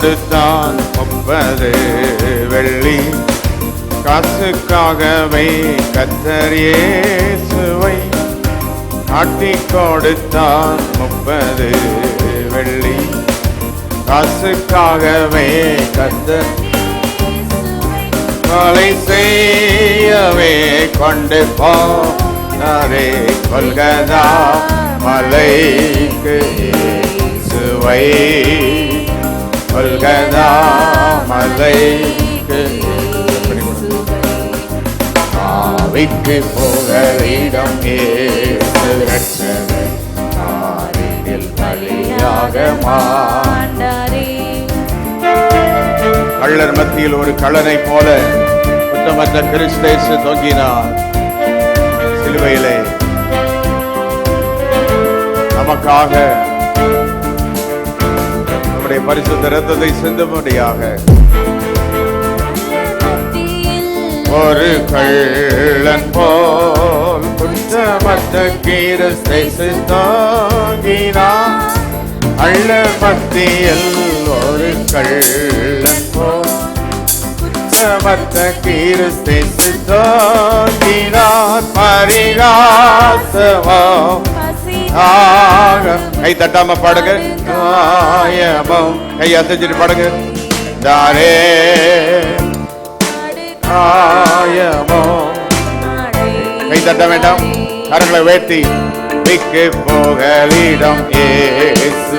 கொடுத்தான் 30 வெள்ளி. காசுக்காகவே கர்த்தர் இயேசுவை காட்டிக் கொடுத்தான் 30 வெள்ளி. காசுக்காகவே கர்த்தர் கொலை செய்யவே கொண்டு போனாரே. கொல்கதா மலைக்கு இயேசுவை, கொல்கதா மலைக்கு ஆவிக்கு புகலிடம் இயேசு ரட்சகர் ஆவியில் பலியாக மாண்டாரே. கள்ளர் மத்தியில் ஒரு கள்ளனை போல குற்றமற்ற கிறிஸ்து தொங்கினார் சிலுவையிலே. நமக்காக நம்முடைய பரிசுத்த இரத்தத்தை சிந்தும்படியாக ஒரு கள்ளன் போல் குற்றமற்ற கிறிஸ்தை தாங்கினார். கள்ளர் மத்தியில் ஒரு கள்ளன் போல் குற்றமற்ற கிறிஸ்தை தாங்கினார். பரிகாசமோ கை தட்டாம பாடுங்க, காயமும் கை அசைச்சிட்டு பாடுங்க. தாரே காயமோ கை தட்ட வேண்டாம், கரங்களை வேட்டி மிக்கு புகலிடம் இயேசு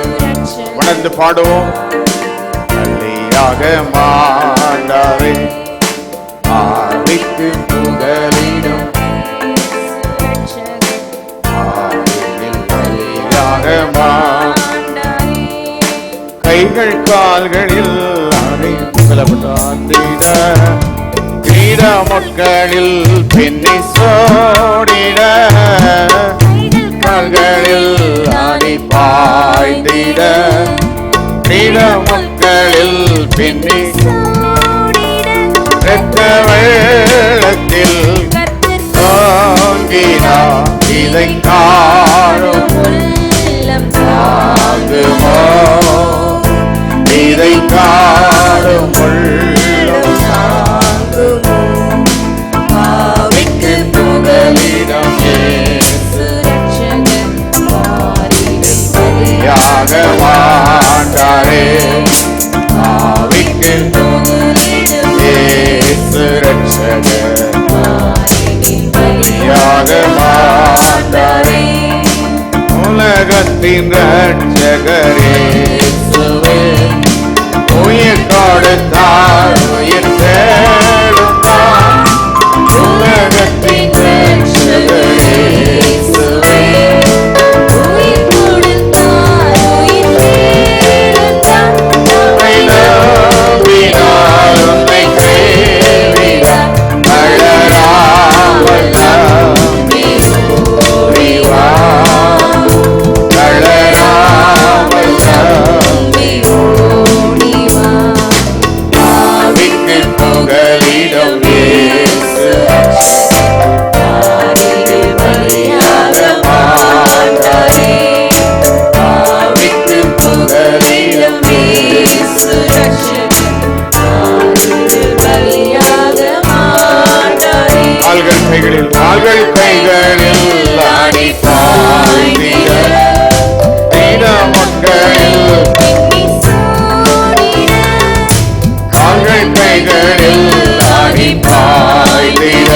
உணர்ந்து பாடுவோம். பலியாக மாண்டாரே ஆவிக்கு புகலிடம் கைகள் கால்களில் கிரீட மக்களில் பின்னி சோடிட கால்களில் அடி பாய்ந்திட கிரீட மக்களில் பின்னி இரத்த வெள்ளத்தில் தோங்கினார். இதை காணும் சாகுமோ, இதை காணும் உள்ளம் சாகுமோ. ஆவிக்கு புகலிடம் இயேசு ரட்சகர் பலியாக மாண்டாரே. ஆவிக்கு புகலிடம் இயேசு ரட்சகர் பலியாக மாண்டாரே. உலகத்தின் ரட்சகரே இயேசுவே, உயிர் கொடுத்தார் உயிர் தேடுவார். உலகத்தின் ரட்சகரே இயேசுவே, உயிர் கொடுத்தார் உயிர் தேடுவார். உம்மை நம்பினார் உம்மை கைவிடார். அழறாமல் நம்பி ஓடிவார். கால்கள் கைகளில் அடி பாய்ந்திட கிரீட மக்களில் கால்கள் கைகளில் அடி பாய்ந்திட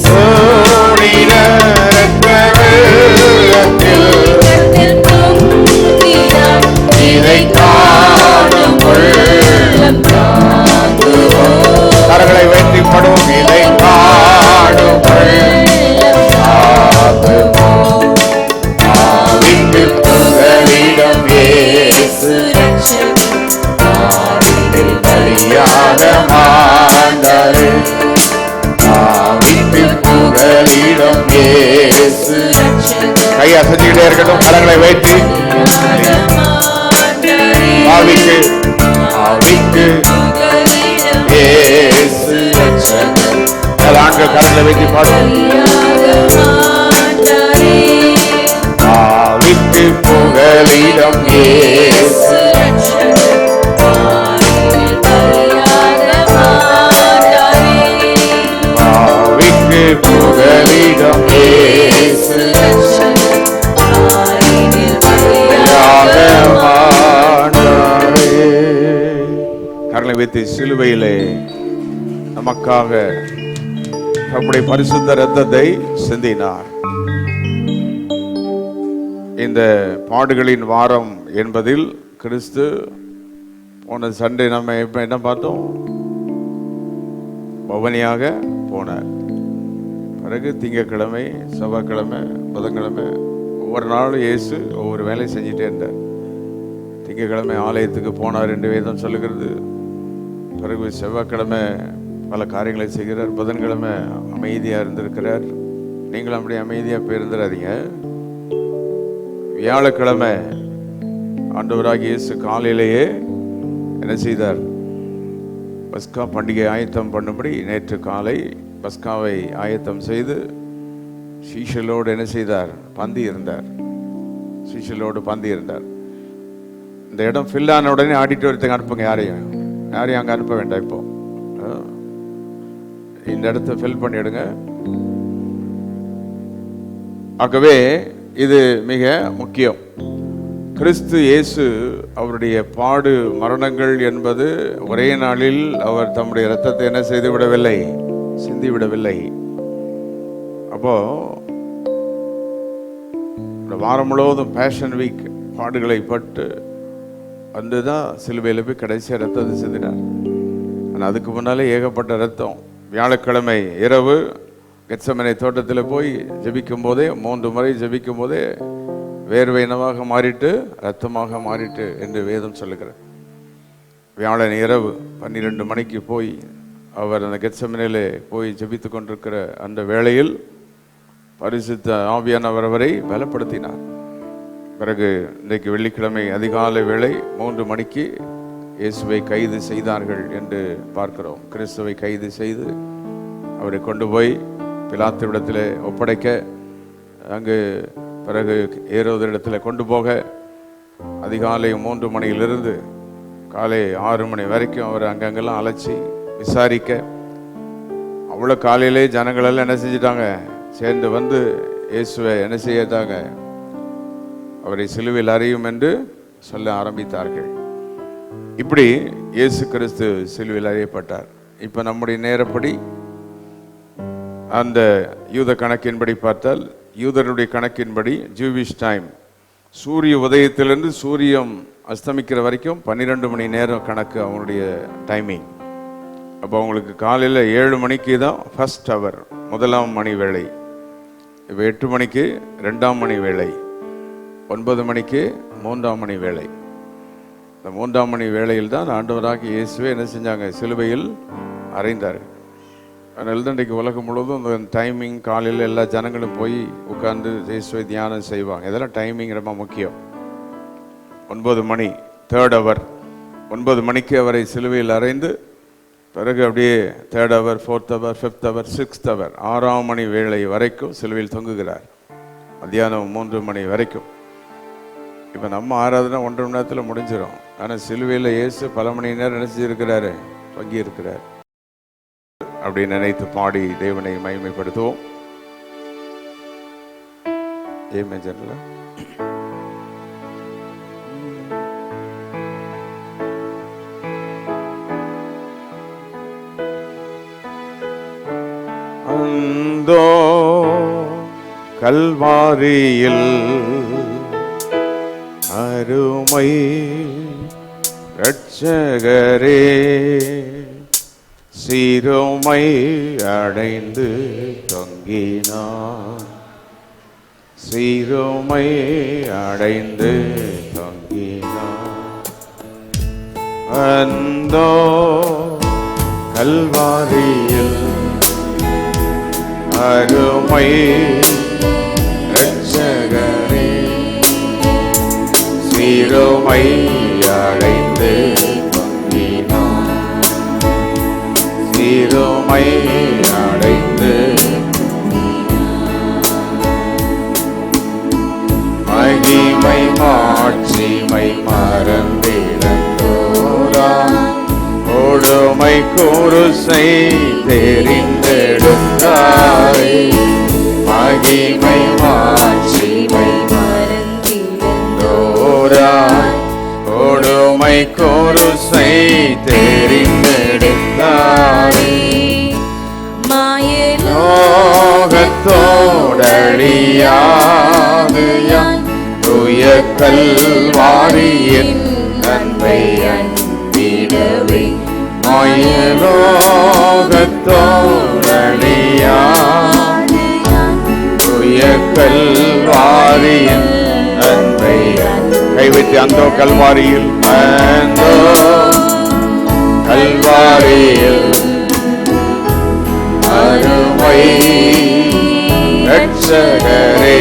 சோடிட இரத்த வெள்ளத்தில் இதை காணும் உள்ளம் கரங்களை வைத்து படும். இதை காணும் ஆவிக்கு புகலிடம் இயேசு பலியாக மாண்டாரே. ஆவிக்கு புகலிடம் இயேசு. கை அசைச்சுக்கிட்டே இருக்கட்டும், கரங்களை வைத்து ஆவிக்கு ஆவிக்கு இயேசு ரட்சகர். ஆண்கள் கரங்களை வைத்து பாடுவோம். ஆவிக்கு புகலிடம் புகலிடம் இயேசு பாவிக்கு புகலிடம் இயேசு கரங்களை வைத்து சிலுவையிலே நமக்காக நம்முடைய பரிசுத்த இரத்தத்தை சிந்தினார். இந்த பாடுகளின் வாரம் என்பதில் கிறிஸ்து போன சண்டே நம்ம இப்ப என்ன பார்த்தோம்? பவனியாக போனார். பிறகு திங்கட்கிழமை, செவ்வாய்க்கிழமை, புதன்கிழமை ஒவ்வொரு நாளும் இயேசு ஒவ்வொரு வேலையை செஞ்சுட்டே இருந்தார். திங்கட்கிழமை ஆலயத்துக்கு போனார் என்று வேதம் சொல்லுகிறது. பிறகு செவ்வாய்க்கிழமை பல காரியங்களை செய்கிறார். புதன்கிழமை அமைதியாக இருந்திருக்கிறார். நீங்களும் அப்படி அமைதியாக போயிருந்துடாதீங்க. வியாழக்கிழமை ஆண்டவராகிய இயேசு காலையிலேயே என்ன செய்தார்? பஸ்கா பண்டிகை ஆயத்தம் பண்ணும்படி நேற்று காலை பஸ்காவை ஆயத்தம் செய்து சீஷலோடு என்ன செய்தார்? பந்தி இருந்தார். சீஷலோடு பந்தி இருந்தார். இந்த இடம் ஃபில் ஆன உடனே ஆடிட்டோரியத்துக்கு அனுப்புங்க. யாரையும் அங்கே அனுப்ப வேண்டாம். இப்போ இந்த இடத்த ஃபில் பண்ணிடுங்க. ஆகவே இது மிக முக்கியம். கிறிஸ்து இயேசு அவருடைய பாடு மரணங்கள் என்பது ஒரே நாளில் அவர் தம்முடைய இரத்தத்தை என்ன செய்து விடவில்லை, சிந்தி விடவில்லை. அப்போ வாரம் முழுவதும் பேஷன் வீக் பாடுகளை பட்டு வந்துதான் சிலுவையில் போய் கடைசியாக ரத்தத்தை சிந்தினார். ஆனால் அதுக்கு முன்னாலே ஏகப்பட்ட ரத்தம். வியாழக்கிழமை இரவு கெத்செமனே தோட்டத்தில் போய் ஜெபிக்கும் போதே 3 முறை ஜெபிக்கும் போதே வேர்வைனமாக மாறிட்டு ரத்தமாக மாறிட்டு என்று வேதம் சொல்லுகிறார். வியாழன் இரவு 12 மணிக்கு போய் அவர் அந்த கெத்செமனேலே போய் ஜெபித்து கொண்டிருக்கிற அந்த வேளையில் பரிசுத்த ஆவியானவர் அவரை பலப்படுத்தினார். பிறகு இன்றைக்கு வெள்ளிக்கிழமை அதிகாலை வேளை 3 மணிக்கு இயேசுவை கைது செய்தார்கள் என்று பார்க்கிறோம். கிறிஸ்துவை கைது செய்து அவரை கொண்டு போய் பிலாத்துவிடத்தில் ஒப்படைக்க, அங்கு பிறகு ஏரோதிடத்தில் கொண்டு போக அதிகாலை 3 மணியிலிருந்து காலை 6 மணி வரைக்கும் அவர் அங்கங்கெல்லாம் அழைச்சி விசாரிக்க, அவ்வளோ காலையிலே ஜனங்களெல்லாம் என்ன செஞ்சிட்டாங்க? சேர்ந்து வந்து இயேசுவை என்ன செய்யட்டாங்க? அவரை சிலுவையில் அறையும் என்று சொல்ல ஆரம்பித்தார்கள். இப்படி இயேசு கிறிஸ்து சிலுவையில் அறையப்பட்டார். இப்போ நம்முடைய நேரப்படி அந்த யூத கணக்கின்படி பார்த்தால், யூதருடைய கணக்கின்படி ஜூவிஷ் டைம் சூரிய உதயத்திலிருந்து சூரியன் அஸ்தமிக்கிற வரைக்கும் 12 மணி நேரம் கணக்கு அவங்களுடைய டைமிங். அப்போ அவங்களுக்கு காலையில் 7 மணிக்கு தான் ஃபர்ஸ்ட் ஹவர், 1ஆம் மணி வேளை. இப்போ 8 மணிக்கு 2ஆம் மணி வேளை, 9 மணிக்கு 3ஆம் மணி வேளை. இந்த 3ஆம் மணி வேளையில் தான் ஆண்டவராகிய இயேசுவை என்ன செஞ்சாங்க? சிலுவையில் அறைந்தார்கள். அதனால தான் இன்றைக்கு உலகம் முழுவதும் அந்த டைமிங் காலையில் எல்லா ஜனங்களும் போய் உட்கார்ந்து இயேசுவை தியானம் செய்வாங்க. இதெல்லாம் டைமிங் ரொம்ப முக்கியம். 9 மணி 3rd hour, 9 மணிக்கு அவரை சிலுவையில் அறைந்து பிறகு அப்படியே 3rd hour, 4th hour, 5th hour, 6th hour 6ஆம் மணி வேளை வரைக்கும் சிலுவையில் தொங்குகிறார். மத்தியானம் 3 மணி வரைக்கும். இப்போ நம்ம ஆராதனை 1.5 மணி நேரத்தில் முடிஞ்சிடும். ஆனால் சிலுவையில் இயேசு பல மணி நேரம் நினைச்சிருக்கிறாரு, தொங்கி இருக்கிறார். அப்படி நினைத்து பாடி தேவனை மகிமைப்படுத்துவோம். ஏ மேஜர்ல அந்தோ கல்வாரியில் அருமை இரட்சகரே சிறுமை அடைந்து தொங்கினார், சிறுமை அடைந்து தொங்கினார். அந்தோ கல்வாரியில் அருமை இரட்சகரே சிறுமை அடைந்து தொங்கினார், சிறுமை அடைந்து மகிமை குருசை தெரிந்தெடுத்தாய், மகிமை மாட்சிமை மறந்திருந்தோராய், கொடுமை குருசை தெரிந்தெடுத்தாய், மாயலோகத்தோடழியாது தூய கல்வாரியின் அன்பை அன்பிடவே, மாயலோகத்தோடழியாது தூய கல்வாரியின் அன்பை கைவிட்டு அந்தோ கல்வாரியில், அந்தோ கல்வாரியில் அருமை ரட்சகரே,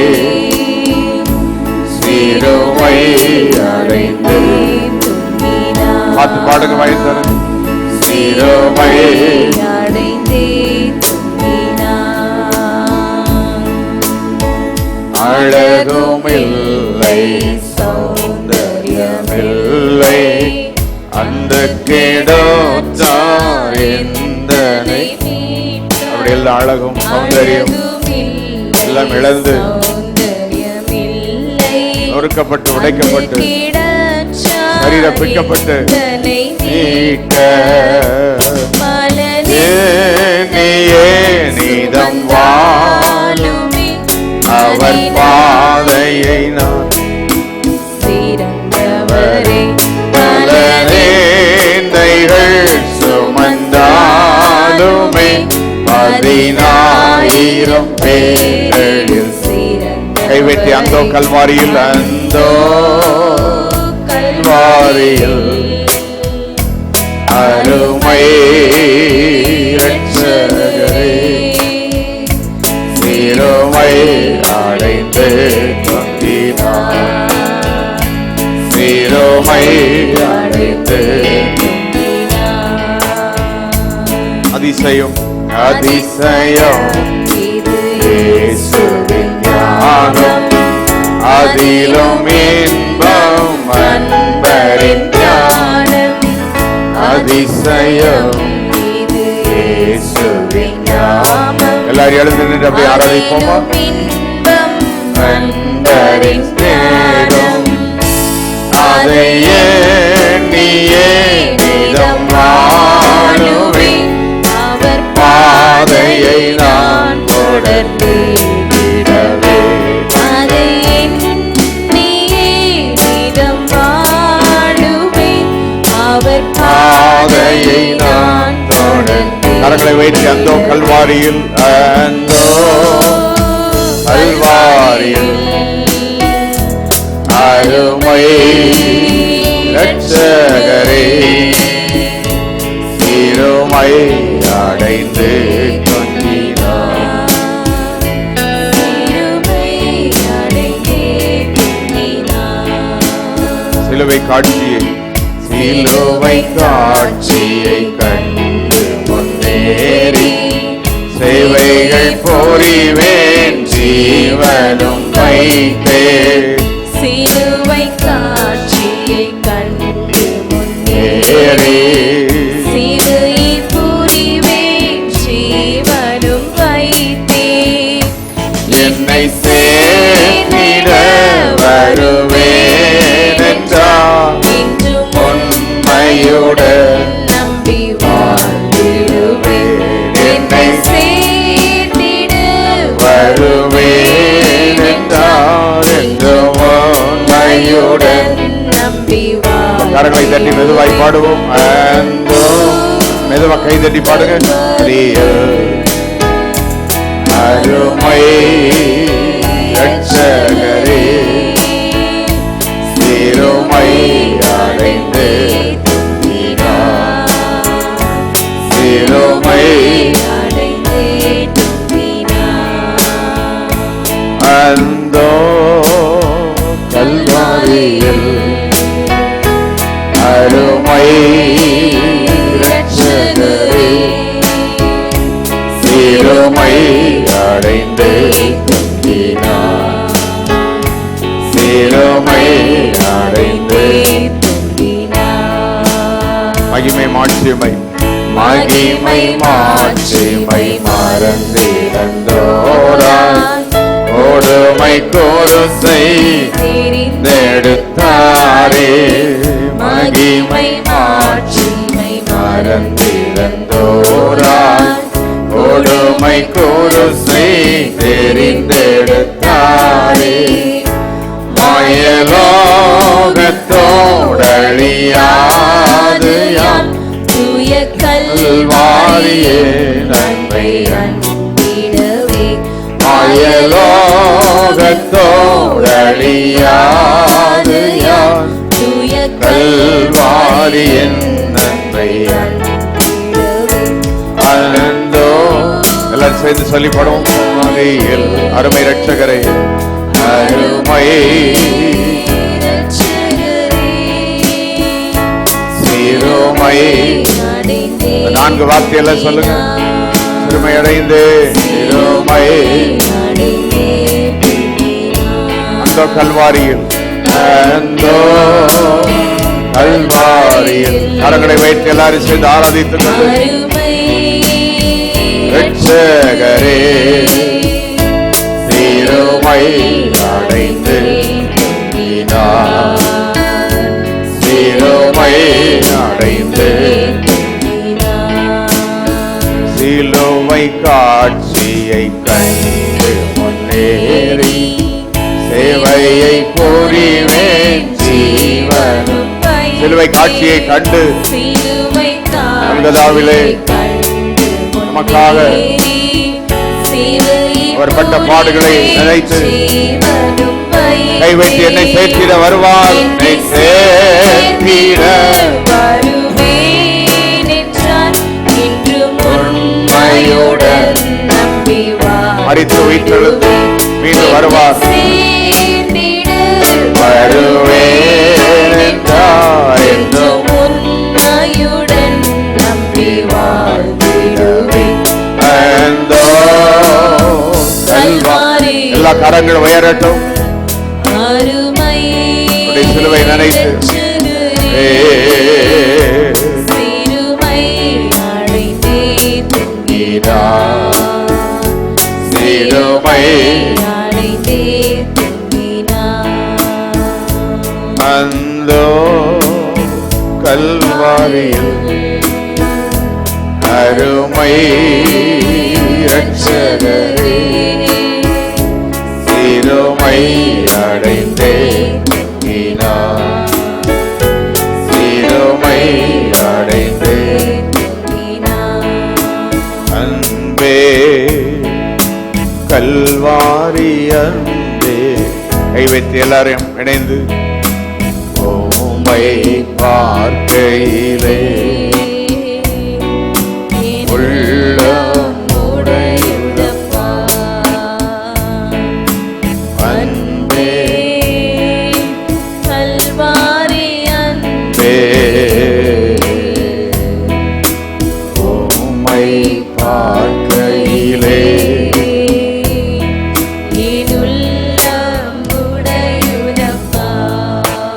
சிலுவை அடைந்து பார்த்து பாடுங்க வயசு, சிலுவை அடைந்து அழகுமில்லை சௌந்தரியமில்லை, அந்த கேடோச்சார் எந்தனை, அப்படி எல்லாம் அழகும் சௌந்தரியம் எல்லாம் இழந்து நொறுக்கப்பட்டு உடைக்கப்பட்டு சரீரம் பிக்கப்பட்டு நீக்க நீதம் வாழும் அவர் பாதையை நான் பலனேந்தைகள் சுமந்தாலுமே 10,000 பேர்களில் கைவிட்டு அந்தோ கல்வாரியில், அந்தோ கல்வாரியில் அருமை ரட்சகரே, சிலுவை அடைந்து தொங்கினார், சிலுவை அடைந்து அதிசயம் அதிசயம் இயேசுவின் ஞானம், அதிலும் இன்பம் அன்பரின் ஞானம், அதிசயம் இயேசுவின் ஞானம். எல்லாரும் எழுந்து நின்று அப்படி ஆராதிப்போமா? அன்பரின் ஞானம், அதை எண்ணியே நிதம் வாழுவேன், அவர் பாதையை நான் தொடர்ந்து விடவே, அதை எண்ணியே நிதம் வாழுவேன், அவர் பாதையை நான் தொடர்ந்து. கரங்களை வைத்து அந்தோ கல்வாரியில், அந்தோ கல்வாரியில் அருமை ரட்சகரே, சிலுவை அடைந்து தொங்கினார், சிலுவை காட்சியை சிலுவை காட்சியை கண்டு முன்னேறி சேவைகள் புரிவேன், ஜீவனும் வைத்தேன், சிலுவை காட்சியை கண்டு முன்னேறி சேவை புரிவேன், ஜீவனும் வைத்தேன், என்னை சேர்ந்திட வருவேன் என்றார், இன்றும் உண்மையுடன் நம்பி வாழ்ந்திடுவேன், என்னை சேர்ந்திட வருவேன் என்றார், என்றும் உண்மையுடன் நம்பி வாழ். கரங்களை தட்டி மெதுவாய் பாடுவோம், அந்தோ மெதுவா கை தட்டி பாடுங்க. அருமை ரட்சகரே, சிலுவை அடைந்து தொங்கினார், சிலுவை அடைந்து தொங்கினார், அந்தோ கல்வாரியில் அருமை ரட்சகரே, சிலுவை அடைந்து தொங்கினார், சிலுவை அடைந்து தொங்கினார். மகிமை மாட்சிமை மகிமை மாட்சிமை மறந்திருந்தோராய் கொடுமை குருசை தெரிந்தெடுத்தாரே. மகிமை மாட்சிமை மறந்திருந்தோராய் கொடுமை குருசை தெரிந்தெடுத்தாரே. மாயலோகத்தோடழியாது யான் தூய கல்வாரியே நன்மை அன்பிடவே. மாயலோகத்தோடழியாது யான் தூய கல்வாரியின் நன்மை அன்பிடவே. அனந்தோ எல்லாரும் சேர்ந்து சொல்லிப்படும். அருமை ரட்சகரே, அருமை சிறுமை. 4 வார்த்தையெல்லாம் சொல்லுங்க. சிறுமை அடைந்து சிறுமை அந்த கல்வாரியில் அந்தோ கல்வாரியில் கரங்களை வைத்து எல்லாரும் சேர்ந்து ஆராதித்து ரட்சகரே சிறுமை அடைந்து சிறுமை அடைந்து சிலுவை காட்சியை கண்டு முன்னேறி சேவையை புரிவேன் ஜீவனும். சிலுவை காட்சியை கண்டு அங்கதாவிலே நமக்காக அவர் பட்ட பாடுகளை நினைத்து கை வைத்து என்னை சேர்த்திட வருவார். என்னை சேர்த்திட உண்மையுடன் மரித்து உயிர்த்தெழுந்து மீண்டும் வருவார். வருவேன் என்றார் என்றும் உண்மையுடன் நம்பி வாழ்ந்திடுவேன். எல்லா கரங்களும் உயரட்டும். சிலுவை நினைத்து சிலுவை அந்தோ கல்வாரியில் அருமை ரட்சகரே சிறுமை அடைந்தே சிறுமை அடைந்தே. அன்பே கல்வாரி அன்பே. கை வைத்து எல்லாரையும் இணைந்து உம்மை பார்க்கையிலே உள்ளம் உடையுதப்பா. அன்பே கல்வாரி அன்பே உம்மை பார்க்கையிலே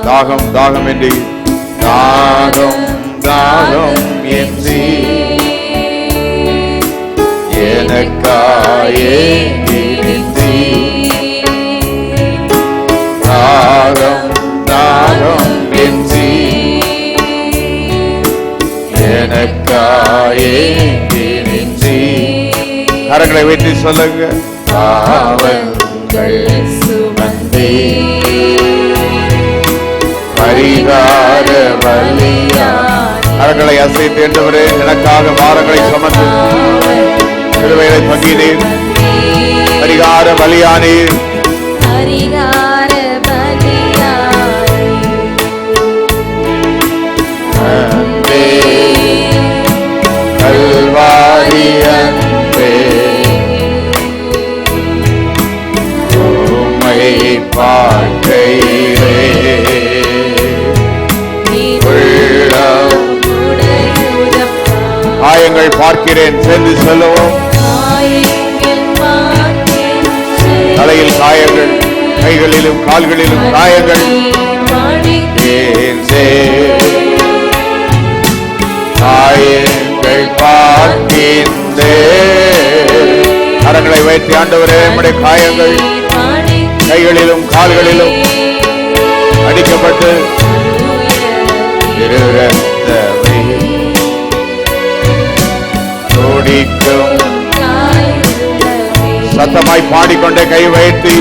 தாகம் தாகம் என்று தாகம் தாகம் என்று எனக்காயே தாகம் தாகம் என்று எனக்காயே கரங்களை வைத்து சொல்லுங்க. பாவங்கள் சுமந்தே பரிகார பலியா. கரங்களை அசைத்து என்றவரே எனக்காக பாரங்களை சுமந்து சிலுவைகளை பங்கினீர். பரிகார பலியானீர். பரிகார அன்பே கல்வாரி அன்பே உம்மை பார்க்கையிலே காயங்கள் பார்க்கிறேன். சேர்ந்து சொல்லுவோம். தலையில் காயங்கள், கைகளிலும் கால்களிலும் காயங்கள். காயங்கள் கரங்களை வைத்து ஆண்டவரே நம்முடைய காயங்கள் கைகளிலும் கால்களிலும் அடிக்கப்பட்டு துடிக்கும் சத்தமாய் பாடிக்கொண்டே கை வைத்து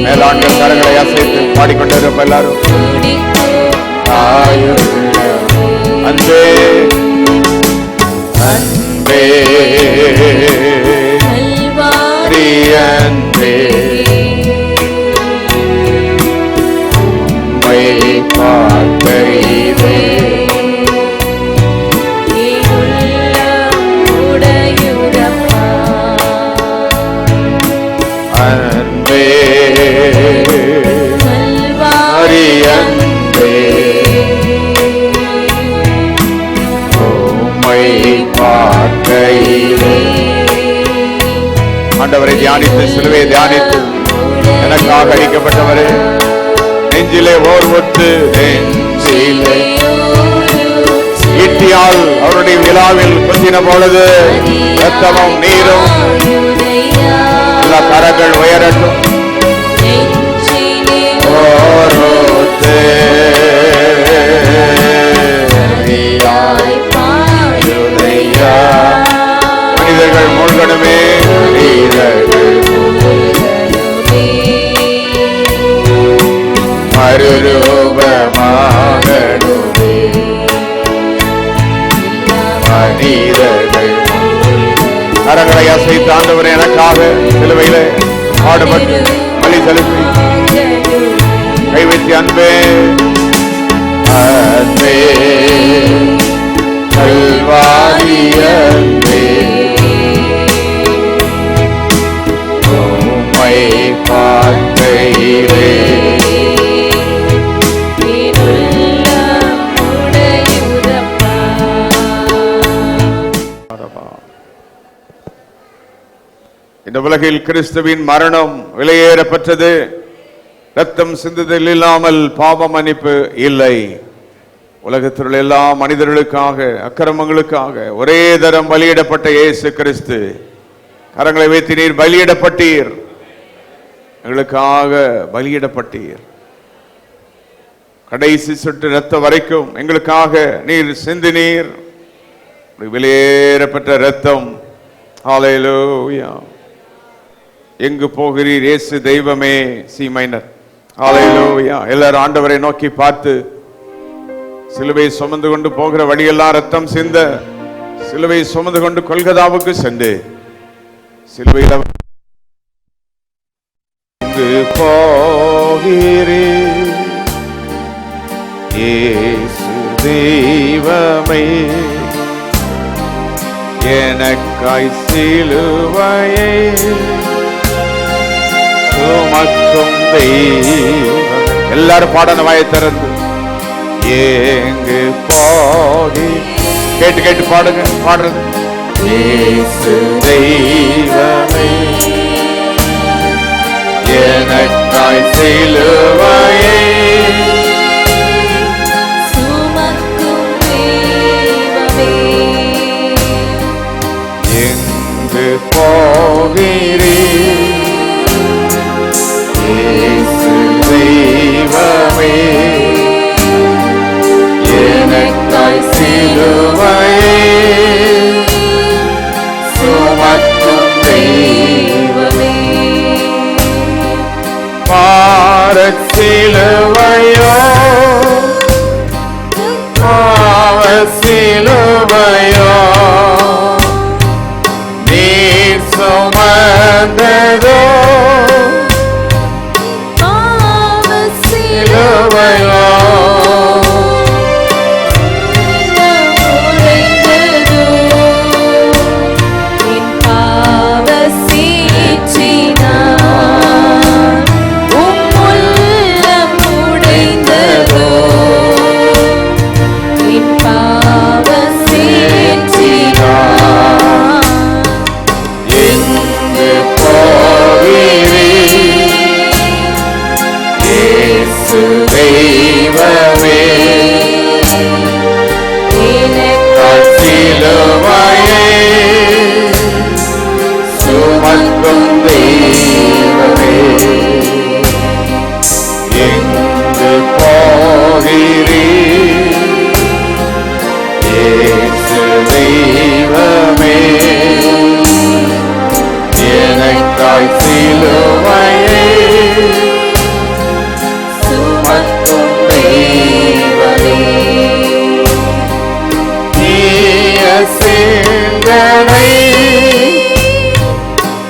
மேலாண்கள் கரங்களை அசைத்து பாடிக்கொண்டே இருப்ப எல்லாரும் அன்பே அன்பே அன்பே உம்மை பார்க்கையிலே அன்பே அன்பே உம்மை பார்க்கையிலே ஆண்டவரை தியானித்து சிலுவையை தியானித்து எனக்காக அளிக்கப்பட்டவரே நெஞ்சிலே ஓர் ஒத்து நெஞ்சிலே ஈட்டியால் அவருடைய விழாவில் குத்தின பொழுது ரத்தமும் நீரும் எல்லா கரங்கள் உயரட்டும் மனிதர்கள் மூழ்கணுமே மறுரூபமாகணுமே மனிதர்கள் கரங்களை அசைத்து ஆண்டவரே எனக்காக சிலுவையிலே பாடுபட்டு பலி செலுத்தி கை வைத்து அன்பே அன்பே கல்வாரி அன்பே உம்மை பார்க்கையிலே இந்த உலகில் கிறிஸ்துவின் மரணம் விலையேறப்பட்டது. ரத்தம் சிந்துதல் இல்லாமல் பாவ மன்னிப்பு இல்லை. உலகத்தில் உள்ள எல்லா மனிதர்களுக்காக அக்கிரமங்களுக்காக ஒரே தரம் பலியிடப்பட்ட இயேசு கிறிஸ்து கரங்களை வைத்து நீர் பலியிடப்பட்டீர், எங்களுக்காக பலியிடப்பட்டீர். கடைசி சொட்டு ரத்த வரைக்கும் எங்களுக்காக நீர் சிந்தினீர். விலையேறப்பட்ட ரத்தம். ஹல்லேலூயா. எங்கு போகிறீர் இயேசு தெய்வமே? C minor. ஹல்லேலூயா. எல்லாரும் ஆண்டவரை நோக்கி பார்த்து சிலுவை சுமந்து கொண்டு போகிற வழியெல்லாம் ரத்தம் சிந்த சிலுவை சுமந்து கொண்டு கொல்கதாவுக்கு சென்று சிலுவையில் போகிறீர் இயேசு தெய்வமே, எனக்காய் சிலுவையை சுமக்கும் தெய்வம். எல்லாரும் பாடன வாயை திறந்து எங்கு போகி கேட்டு கேட்டு பாடுங்க. பாடுறது இயேசு தெய்வமே, எனக்காய் சிலுவையை சுமக்கும் தெய்வமே, எங்கு போகிறீர் இயேசு தெய்வமே, எனக்காய் சிலுவையை சுமக்கும் தெய்வமே. பாரச் சிலுவையோ பாவச் சிலுவையோ நீர் சுமந்ததோ பாவச் சிலுவையோ சிலுவையை சுமக்கும் தெய்வமே, எங்கு போகிறீர் இயேசு தெய்வமே, எனக்காய் சிலுவையை சுமக்கும் தெய்வமே, தீய சிந்தனை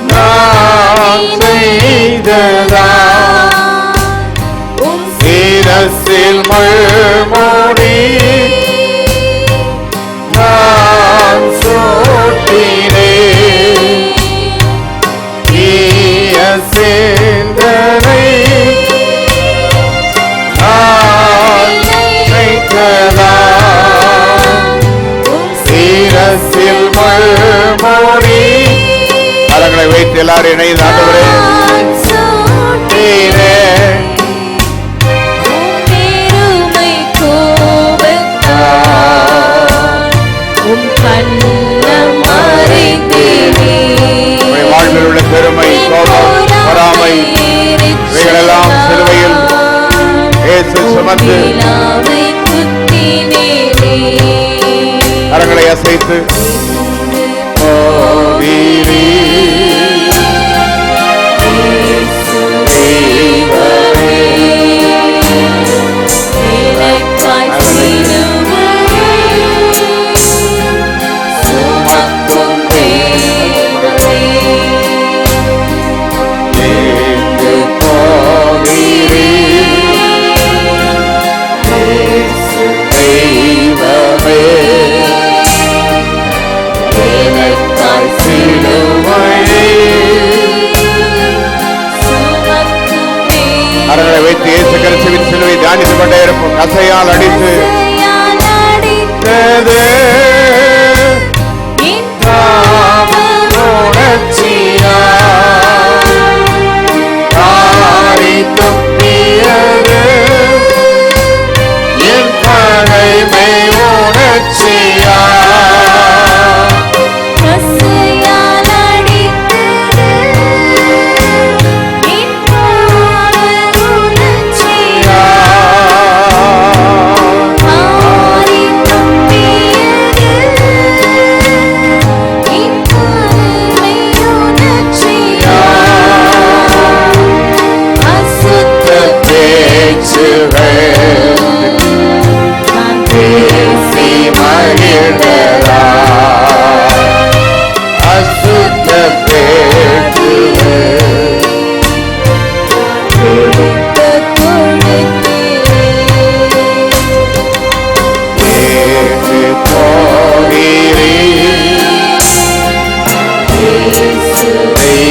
நான் செய்ததா, சிரசில் முள்முடி நான் சூட்டினேன், தீய சிந்தனை நான் செய்ததா, சிரசில் முள்முடி. கரங்களை வைத்து எல்லாரும் இணைந்து ஆண்டவரே சூட்டினேன், வாழ்வில் உள்ள பெருமை, கோபம், பொறாமை இவைகளெல்லாம் சிலுவையில் இயேசு சுமந்து கரங்களை அசைத்து கரங்களை வைத்து இயேசு கிறிஸ்துவின் சிலுவை தியானித்து கொண்டே இருப்போம். கசையால் அடித்து என் பகைமை உணர்ச்சியா,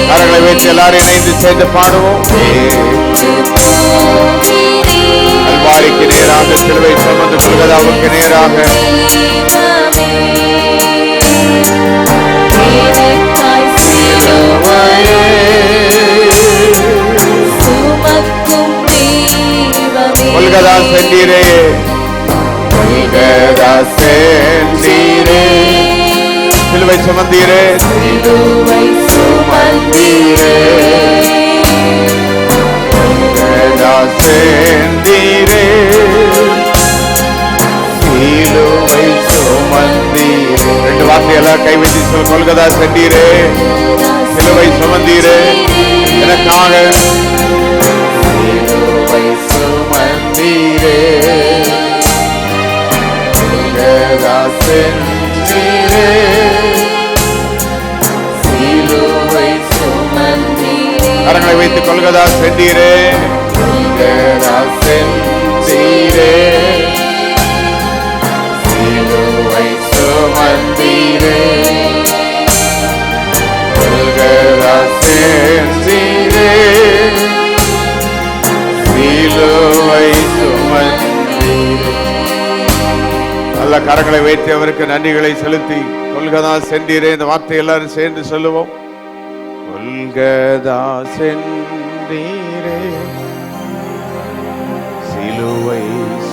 கரங்களை வைத்து எல்லாரும் இணைந்து சேர்ந்து பாடுவோம். கல்வாரிக்கு நேராக சிலுவை சுமந்து கொள்வதாவுக்கு நேராக கொல்கதா சென்றீரே, கொல்கதா சென்றீரே, சிலுவை சுமந்தீரே, சிலுவை சுமந்தீரே, கொல்கதா சென்றீரே, சிலுவை சுமந்தீரே. ரெண்டு வார்த்தை எல்லாம் கைவிட்டு சொல். கொல்கதா சென்றீரே, சிலுவை சுமந்தீரே, எனக்காக சிலுவை சுமந்தீரே, கொல்கதா சென்றீரே, சிலுவை சுமந்தீரே. கரங்களை வைத்து கொல்கதா சென்றீரே, கொல்கதா சென்றீரே, சிலுவை சுமந்தீரே, கொல்கதா சென்றீரே, சிலுவை சுமந்தீரே. நல்ல கரங்களை வைத்து அவருக்கு நன்றிகளை செலுத்தி கொல்கதா சென்றீரே இந்த வார்த்தை எல்லாரும் சேர்ந்து சொல்லுவோம். கொல்கதா சென்றீரே, சிலுவை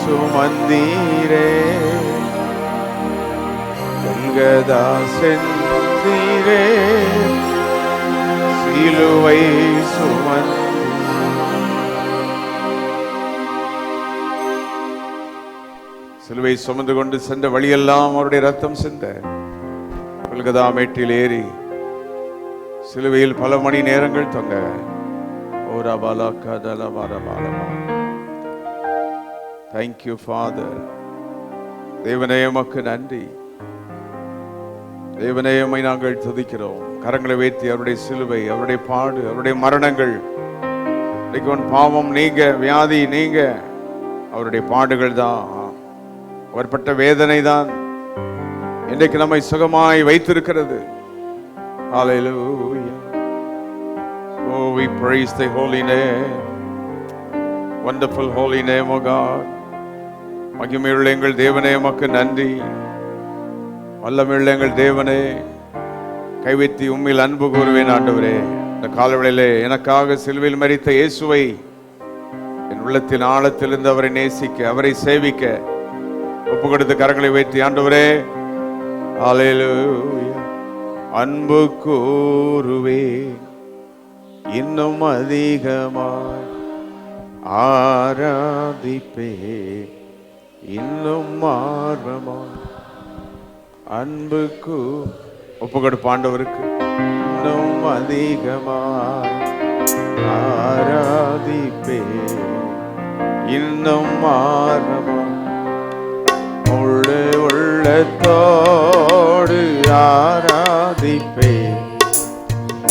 சுமந்தீரே, கொல்கதா சென்றீரே, சிலுவை சுமந்தீரே. சிலுவை சுமந்து கொண்டு சென்ற வழியெல்லாம் அவருடைய ரத்தம் சிந்த கொல்கதா மேட்டில் ஏறி சிலுவையில் பல மணி நேரங்கள் தொங்க. Thank you father. தேவனே உமக்கு நன்றி. தேவனே உம்மை நாங்கள் துதிக்கிறோம். கரங்களை வைத்து அவருடைய சிலுவை, அவருடைய பாடு, அவருடைய மரணங்கள், பாவம் நீங்க, வியாதி நீங்க, அவருடைய பாடுகள் தான், அவர்பட்ட வேதனை தான் இன்றைக்கு நம்மை சுகமாய் வைத்திருக்கிறது. Hallelujah. Oh, we praise the holy name. Wonderful holy name, oh God. மகிமையுள்ள எங்கள் தேவனே உமக்கு நன்றி. வல்லமையுள்ள எங்கள் தேவனே, கைவைத்தி உம்மில் அன்பு கூறுவேன் ஆண்டவரே. இந்த காலவேளையிலே எனக்காக சிலுவையில் மரித்த இயேசுவை என் உள்ளத்தின் ஆழத்திலிருந்து அவரை நேசிக்க, அவரை சேவிக்க ஒப்பு கொடுத்து கரங்களை வைத்து ஆண்டவரே, ஹல்லேலூயா, அன்பு கூறுவேன் இன்னும் அதிகமாய், ஆராதிப்பேன் இன்னும் ஆர்வமாய், அன்புக்கு ஒப்பு கொடுப்பு ஆண்டவருக்கு இன்னும் அதிகமாய், ஆராதிப்பேன் இன்னும் ஆர்வமாய், முழு உள்ளத்தோடு ஆராதிப்பேன்,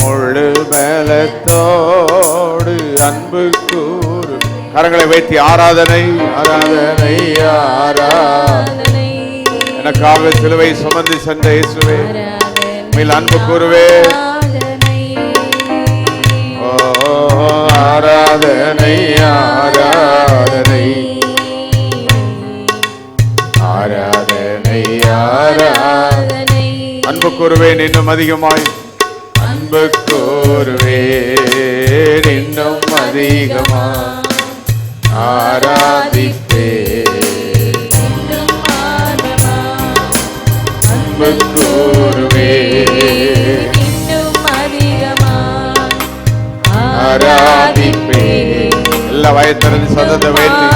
முழு பலத்தோடு அன்பு கூறு. கரங்களை வைத்து ஆராதனை, ஆராதனை, ஆராதனை. எனக்காக சிலுவை சுமந்து சென்ற இயேசுவே, மேல் அன்பு கூறுவேன். ஓ ஆராதனை, ஆராதனை, ஆராதனை, ஆராதனை. அன்பு கூறுவேன் இன்னும் அதிகமாய், அன்பு கூறுவேன் இன்னும் அதிகமாய், ஆராதிப்பேன் அன்பு கூறுவேன் இன்னும் அதிகமாய், ஆராதிப்பேன். எல்லா வயத்திலிருந்து சதத்தை வைத்து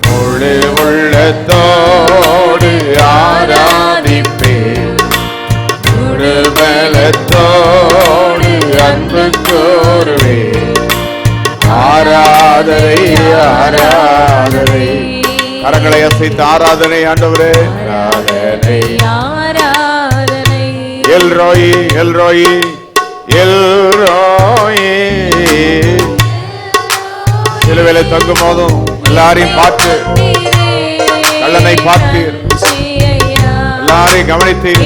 முழு உள்ளத்தோடு ஆராதிப்பேன், முழு பலத்தோடு அன்பு கூறுவேன், ஆராதனை, ஆராதனை. கரங்களை அசைத்து ஆராதனை ஆண்டவரே, ஆராதனை, ஆராதனை. எல்ரோயி, எல்ரோயி, எல்ரோயி. சிலுவையிலே தங்கும் போதும் எல்லாரையும் பார்த்து, கள்ளனை பார்த்தீர், எல்லாரையும் கவனித்தீர்.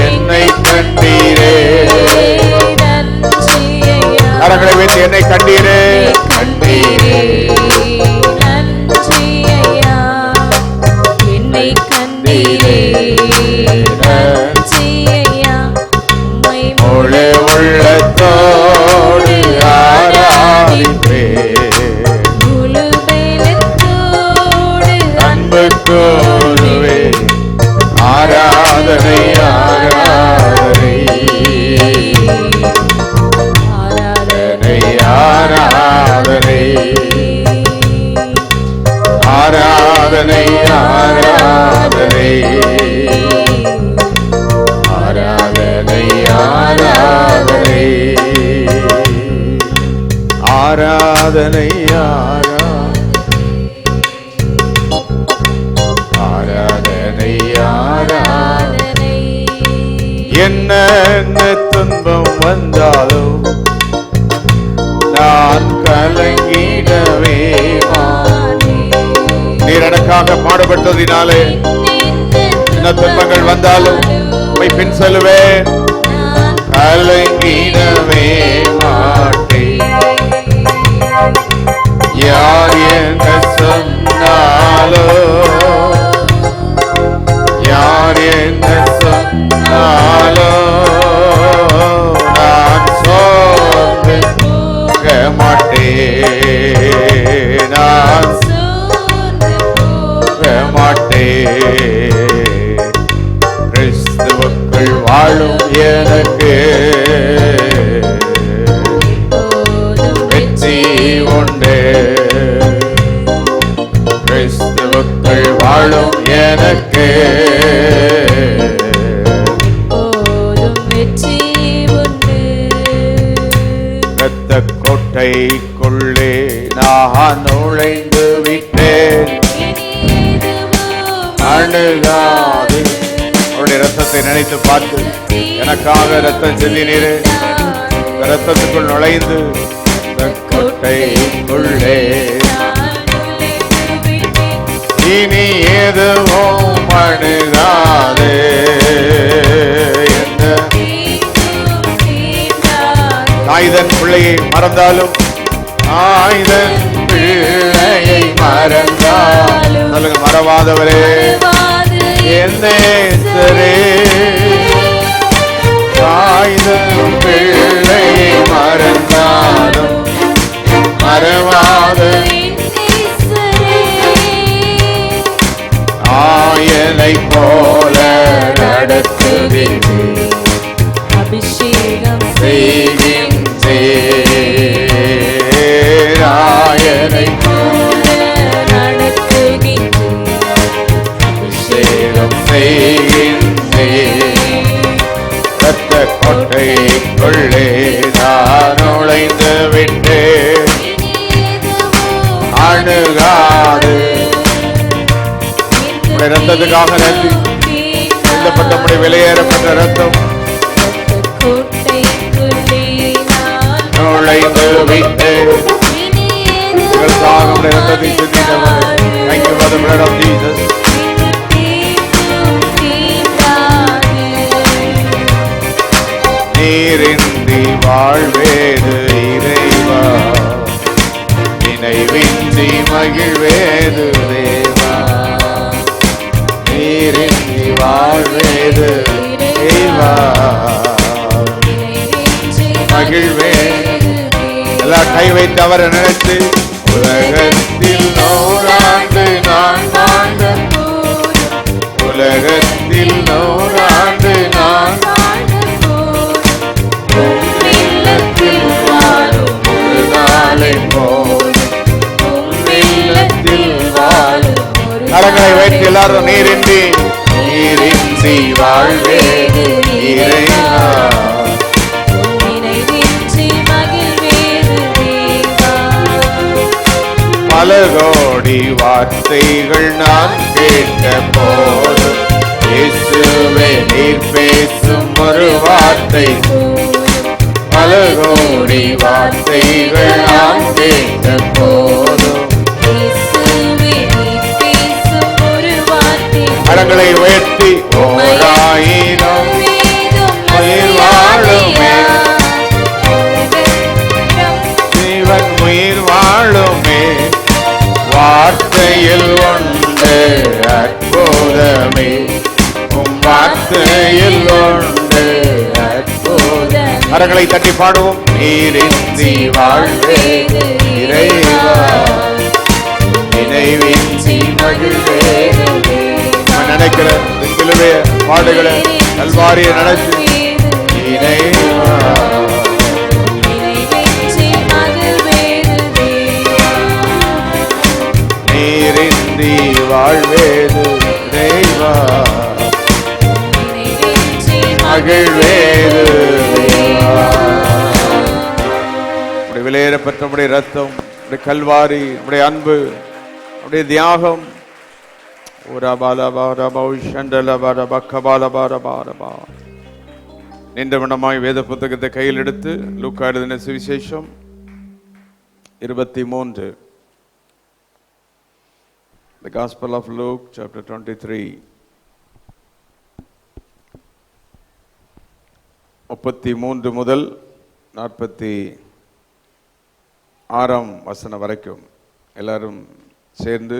என்னை கண்டீரே, கரங்களை வைத்து என்னை கண்டீரே, கண்டீரே, என்னை கண்டீரே, முழு உள்ளத்தோடு ஆராதிப்பேன், முழு பலத்தோடு அன்பு கூறுவேன், ஆராதனை, ஆராதனை, ஆராதனை, ஆராதனை, ஆராதனை, ஆராதனை, ஆராதனை, ஆராதனை, ஆராதனை, ஆராதனை, ஆராதனை. என்ன துன்பம் வந்தாலும் நான் கலங்கிடவே மாட்டேன். நீர் எனக்காக பாடுபட்டதினாலே என்ன துன்பங்கள் வந்தாலும் பின் செல்வேன், கலங்கிடவே மாட்டேன். யார் என்ன சொன்னாலோ கிறிஸ்துவுக்குள் வாழும் எனக்கு வெற்றி உண்டு. கிறிஸ்துவுக்குள் வாழும் எனக்கு வெற்றி உண்டு. இரத்த கோட்டைக்குள்ளே நான் நுழைந்து விட்டேன். அணுகாது அவருடைய ரத்தத்தை நினைத்து பார்த்து, எனக்காக ரத்தம் சிந்தினீரே, ரத்தத்துக்குள் நுழைந்து கோட்டைக்குள்ளே இனி எதுவும் அணுகாது. தாய்தன் பிள்ளையை மறந்தாலும், தாய்தன் பிள்ளையை மறந்தாலும், சொல்லுங்க, மறவாதவரே என்னே சரே. தாய்தன் பிள்ளையை மறந்தாலும் மறவாத ஆயனை போல நடத்துகிறேன். அபிஷேகம் செய்கின்றேன். ஆயனை போல நடத்துகின்றேன். அபிஷேகம் செய்கின்றேன். இரத்த கோட்டைக்குள்ளே நான் நுழைந்து விட்டேன். அணுகாது ரத்தத்துக்காக நன்றி. எழுதப்பட்ட முறை வெளியேறப்பட்ட ரத்தம் நுழைந்து விட்டேன். ரத்தத்தை சிந்தினவர். Thank you for the blood of Jesus. நீரின்றி வாழ்வேது இறைவா, நினைவின்றி மகிழ்வேது தேவா. நீரின்றி வாழ்வேது தேவா, மகிழ்வேது. எல்லாம் கை வைத்து அவரை நினைத்து, உலகத்தில் 100 ஆண்டு நான் வாழ்ந்த, உலகத்தில் 100 ஆண்டு நான் இல்லத்தில் வாழும் ஒரு நாளை போல், இல்லத்தில் வாழும். கரங்களை வைத்து எல்லாரும் நீரின்றி, நீரின்றி வாழ்வேது இறைவா, பல கோடி வார்த்தைகள் நான் கேட்ட போது, இயேசுவே நீர் பேசும் ஒரு வார்த்தை. பல கோடி வார்த்தைகள் நான் கேட்ட போது, கரங்களை உயர்த்தி, ஓராயிரம் உயிர் வாழுமே, ஜீவன் உயிர் வாழுமே, வார்த்தையில் உண்டு அற்புதமே, உம் வார்த்தையில் உண்டு அற்புதமே. கரங்களை தட்டி பாடுவோம். நீரின்றி வாழ்வேது இறைவா, நினைவின்றி மகிழ்வேது. நினைக்கிற சிலுவை பாடுகளை கல்வாரிய நடத்தி, இறைவா நீரின்றி வாழ்வேது இறைவா, மகிழ்வேது தேவா. நம்முடைய விலையேறப்பட்ட நம்முடைய ரத்தம், நம்முடைய கல்வாரி, நம்முடைய அன்பு, நம்முடைய தியாகம், நின்றவனமாய் வேத புத்தகத்தை கையில் எடுத்து லூக்கா எழுதின சுவிசேஷம் 23, The Gospel of Luke chapter 23, 33 முதல் 46 வசனம் வரைக்கும் எல்லாரும் சேர்ந்து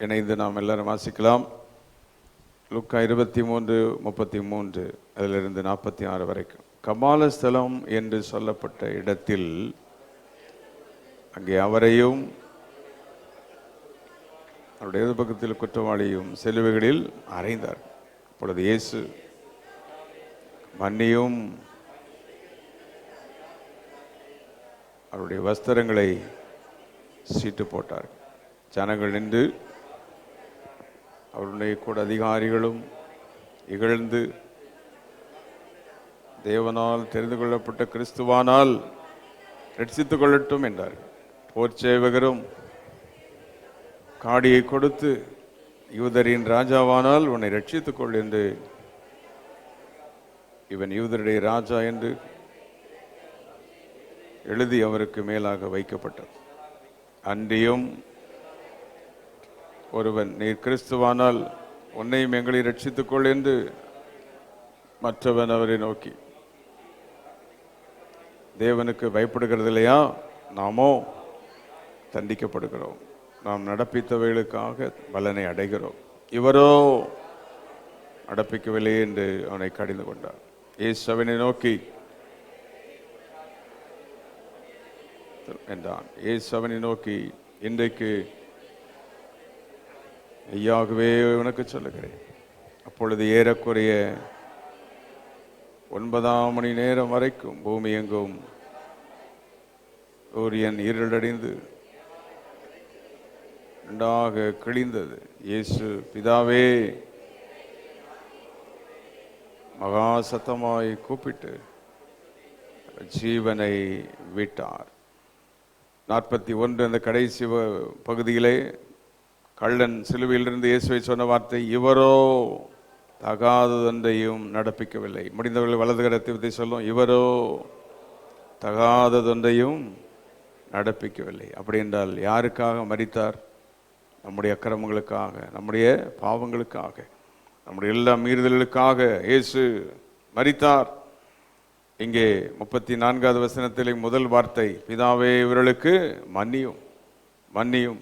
இணைந்து நாம் எல்லாரும் வாசிக்கலாம். லூக்கா 23, 33 அதிலிருந்து 46 வரைக்கும். கபாலஸ்தலம் என்று சொல்லப்பட்ட இடத்தில் அங்கே அவரையும் அவருடைய இடது பக்கத்தில் குற்றவாளியும் சிலுவைகளில் அறைந்தார். அப்பொழுது இயேசு மன்னியும் அவருடைய வஸ்திரங்களை சீட்டு போட்டார். ஜனங்கள் நின்று அவருடைய கூட அதிகாரிகளும் இகழ்ந்து, தேவனால் தெரிந்து கொள்ளப்பட்ட கிறிஸ்துவானால் ரட்சித்துக் கொள்ளட்டும் என்றார். போர் சேவகரும் காடியை கொடுத்து, யூதரின் ராஜாவானால் உன்னை ரட்சித்துக் கொள் என்று, இவன் யூதருடைய ராஜா என்று எழுதி அவருக்கு மேலாக வைக்கப்பட்டது. அன்றியும் ஒருவன், நீர் கிறிஸ்துவானால் உன்னையும் எங்களை ரட்சித்துக் கொள் என்று மற்றவன் அவரை நோக்கி, தேவனுக்கு பயப்படுகிறது இல்லையா? நாமோ தண்டிக்கப்படுகிறோம். நாம் நடப்பித்தவைகளுக்காக பலனை அடைகிறோம். இவரோ நடப்பிக்கவில்லை என்று அவனை கடிந்து கொண்டார். இயேசு அவனை நோக்கி என்றான். இயேசு அவனை நோக்கி, இன்றைக்கு ஐயாகவே உனக்கு சொல்லுகிறேன், அப்பொழுது ஏறக்குறைய 9 மணி நேரம் வரைக்கும் பூமி எங்கும் சூரியன் இருளடைந்து ரெண்டாக கிழிந்தது. இயேசு பிதாவே மகா சத்தமாய் கூப்பிட்டு ஜீவனை விட்டார். 41 அந்த கடைசி பகுதியிலே கள்ளன் சிலுவையிலிருந்து இயேசுவை சொன்ன வார்த்தை, இவரோ தகாததொன்றையும் நடப்பிக்கவில்லை. முடிந்தவர்கள் வலது கரத்தை சொல்லும், இவரோ தகாததொன்றையும் நடப்பிக்கவில்லை. அப்படி என்றால் யாருக்காக மரித்தார்? நம்முடைய அக்கிரமங்களுக்காக, நம்முடைய பாவங்களுக்காக, நம்முடைய எல்லா மீறுதல்களுக்காக இயேசு மரித்தார். இங்கே 34வது வசனத்திலே முதல் வார்த்தை, பிதாவே இவர்களுக்கு மன்னியும் மன்னியும்.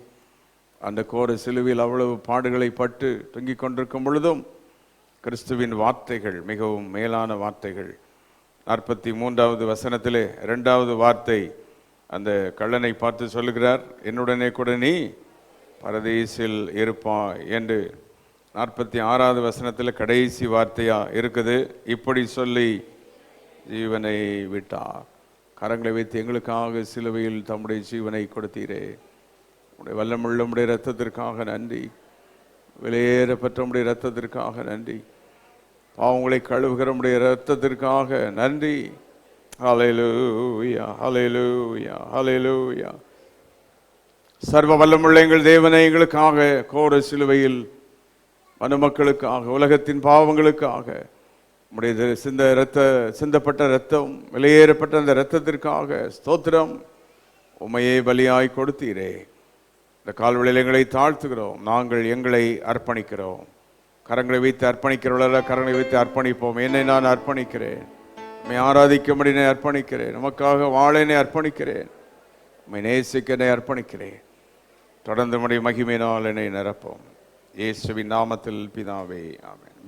அந்த கோர சிலுவையில் அவ்வளவு பாடுகளை பட்டு தொங்கிக் கொண்டிருக்கும் பொழுதும் கிறிஸ்துவின் வார்த்தைகள் மிகவும் மேலான வார்த்தைகள். 43வது வசனத்திலே 2வது வார்த்தை அந்த கள்ளனை பார்த்து சொல்லுகிறார், என்னுடனே கூட நீ பரதீசில் இருப்பாய் என்று. 46வது வசனத்தில் கடைசி வார்த்தையா இருக்குது, இப்படி சொல்லி ஜீவனை விட்டார். கரங்களை வைத்து, எங்களுக்காக சிலுவையில் தம்முடைய ஜீவனை கொடுத்தீரே, உடைய வல்லமுள்ள உடைய இரத்தத்திற்காக நன்றி, வெளியேறப்பட்ட உடைய இரத்தத்திற்காக நன்றி, பாவங்களை கழுவுகிற உடைய இரத்தத்திற்காக நன்றி. ஹல்லேலூயா ஹல்லேலூயா ஹல்லேலூயா. சர்வ வல்லமுள்ள எங்கள் தேவனை, எங்களுக்காக கோர சிலுவையில் மனுமக்களுக்காக, உலகத்தின் பாவங்களுக்காக உம்முடைய சிந்தப்பட்ட இரத்தம், வெளியேறப்பட்ட அந்த இரத்தத்திற்காக ஸ்தோத்திரம். உம்மையே பலியாய் கொடுத்தீரே. இந்த கால்வழியில் எங்களை தாழ்த்துகிறோம், நாங்கள் எங்களை அர்ப்பணிக்கிறோம். கரங்களை வைத்து அர்ப்பணிக்கிறவர்கள கரங்களை வைத்து அர்ப்பணிப்போம். என்னை நான் அர்ப்பணிக்கிறேன், உம்மை ஆராதிக்கும்படி என்னை அர்ப்பணிக்கிறேன், நமக்காக வாழ என்னை அர்ப்பணிக்கிறேன், உம்மை நேசிக்க என்னை அர்ப்பணிக்கிறேன். தொடர்ந்து உம்முடைய மகிமையினால் என்னை நிரப்போம். இயேசுவின் நாமத்தில் பிதாவே, ஆமென்.